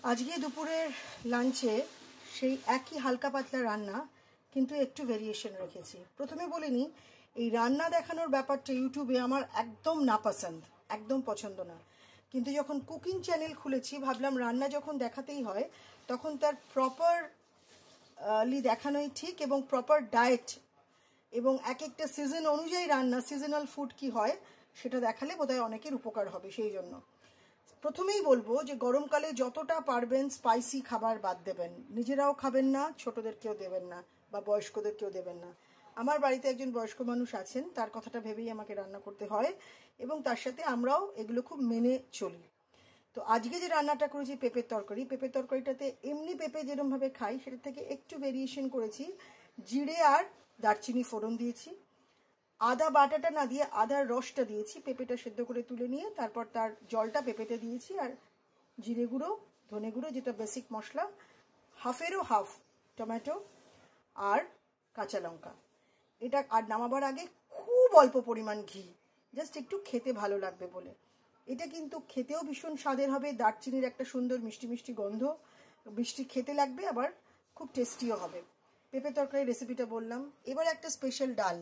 আজকে দুপুরের লাঞ্চে সেই একই হালকা পাতলা রান্না, কিন্তু একটু ভেরিয়েশন রেখেছি। প্রথমে বলিনি, এই রান্না দেখানোর ব্যাপারটা ইউটিউবে আমার একদম নাপসন্দ, একদম পছন্দ না। কিন্তু যখন কুকিং চ্যানেল খুলেছি, ভাবলাম রান্না যখন দেখাতেই হয় তখন তার প্রপারলি দেখানোই ঠিক, এবং প্রপার ডায়েট এবং এক একটা সিজন অনুযায়ী রান্না, সিজনাল ফুড কি হয় সেটা দেখালে বোধহয় অনেকের উপকার হবে। সেই জন্য প্রথমেই বলবো যে গরমকালে যতটা পারবেন স্পাইসি খাবার বাদ দেবেন। নিজেরাও খাবেন না, ছোটদেরকেও দেবেন না, বা বয়স্কদেরকেও দেবেন না। আমার বাড়িতে একজন বয়স্ক মানুষ আছেন, তার কথাটা ভেবেই আমাকে রান্না করতে হয়, এবং তার সাথে আমরাও এগুলো খুব মেনে চলি। তো আজকে যে রান্নাটা করেছি পেঁপের তরকারি, পেঁপের তরকারিটাতে এমনি পেঁপে যেরকমভাবে খাই সেটা থেকে একটু ভেরিয়েশন করেছি। জিরে আর দারচিনি ফোড়ন দিয়েছি, আদা বাটাটা না দিয়ে আদার রসটা দিয়েছি। পেঁপেটা সেদ্ধ করে তুলে নিয়ে তারপর তার জলটা পেঁপেতে দিয়েছি, আর জিরে গুঁড়ো, ধনে গুঁড়ো যেটা বেসিক মশলা, হাফেরও হাফ টমেটো আর কাঁচা লঙ্কা। এটা আর নামাবার আগে খুব অল্প পরিমাণ ঘি, জাস্ট একটু খেতে ভালো লাগবে বলে। এটা কিন্তু খেতেও ভীষণ স্বাদের হবে, দারচিনির একটা সুন্দর মিষ্টি মিষ্টি গন্ধ, মিষ্টি খেতে লাগবে, আবার খুব টেস্টিও হবে। পেঁপে তরকারি রেসিপিটা বললাম। এবার একটা স্পেশাল ডাল।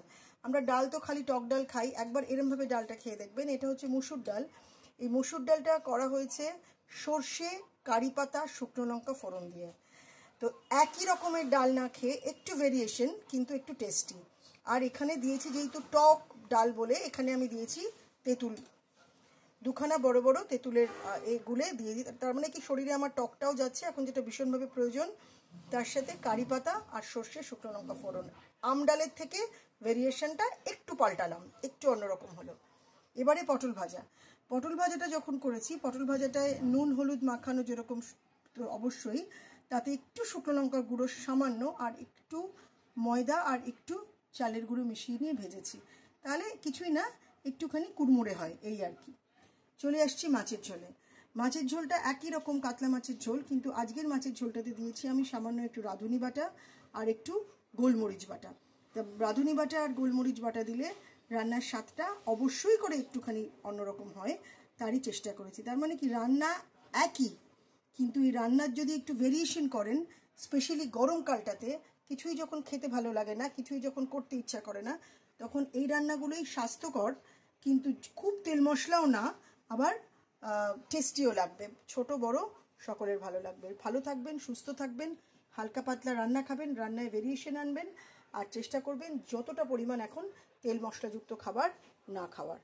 আমরা ডাল তো খালি টক ডাল খাই, একবার এরমভাবে ডালটা খেয়ে দেখবেন। এটা হচ্ছে মুসুর ডাল। এই মুসুর ডালটা করা হয়েছে সর্ষে, কারি পাতা, শুকনো লঙ্কা ফোড়ন দিয়ে। তো একই রকমের ডাল না খেয়ে একটু ভেরিয়েশন, কিন্তু একটু টেস্টি। আর এখানে দিয়েছি, যেহেতু টক ডাল বলে, এখানে আমি দিয়েছি তেঁতুল, দুখানা বড় বড় তেঁতুলের এগুলো দিয়ে দিই। তার মানে কি, শরীরে আমার টকটাও যাচ্ছে এখন, যেটা ভীষণভাবে প্রয়োজন। তার সাথে কারি পাতা আর সর্ষে, শুকনো লঙ্কা ফোড়ন। আম ডালের থেকে ভেরিয়েশনটা একটু পাল্টালাম, একটু অন্যরকম হলো। এবারে পটল ভাজা। পটল ভাজাটা যখন করেছি, পটল ভাজাটায় নুন হলুদ মাখানো যেরকম, তো অবশ্যই তাতে একটু শুকনো লঙ্কার গুঁড়ো সামান্য, আর একটু ময়দা আর একটু চালের গুঁড়ো মিশিয়ে নিয়ে ভেজেছি। তাহলে কিছুই না, একটুখানি কুড়মুড়ে হয়, এই আর কি। চলে আসছি মাছের ঝোলে। মাছের ঝোলটা একই রকম, কাতলা মাছের ঝোল, কিন্তু আজকের মাছের ঝোলটাতে দিয়েছি আমি সামান্য একটু রাঁধুনি বাটা আর একটু গোলমরিচ বাটা। তা রাঁধুনি বাটা আর গোলমরিচ বাটা দিলে রান্নার স্বাদটা অবশ্যই করে একটুখানি অন্যরকম হয়, তারই চেষ্টা করেছি। তার মানে কি, রান্না একই, কিন্তু এই রান্নার যদি একটু ভেরিয়েশন করেন, স্পেশালি গরমকালটাতে কিছুই যখন খেতে ভালো লাগে না, কিছুই যখন করতে ইচ্ছা করে না, তখন এই রান্নাগুলোই স্বাস্থ্যকর, কিন্তু খুব তেল মশলাও না, আবার টেস্টিও লাগবে। ছোট বড় সকলের ভালো লাগবে। ভালো থাকবেন, সুস্থ থাকবেন, হালকা পাতলা রান্না খাবেন, রান্নায় ভেরিয়েশন আনবেন, আর চেষ্টা করবেন যতটা পরিমাণ এখন তেল মশলাযুক্ত খাবার না খাওয়ার।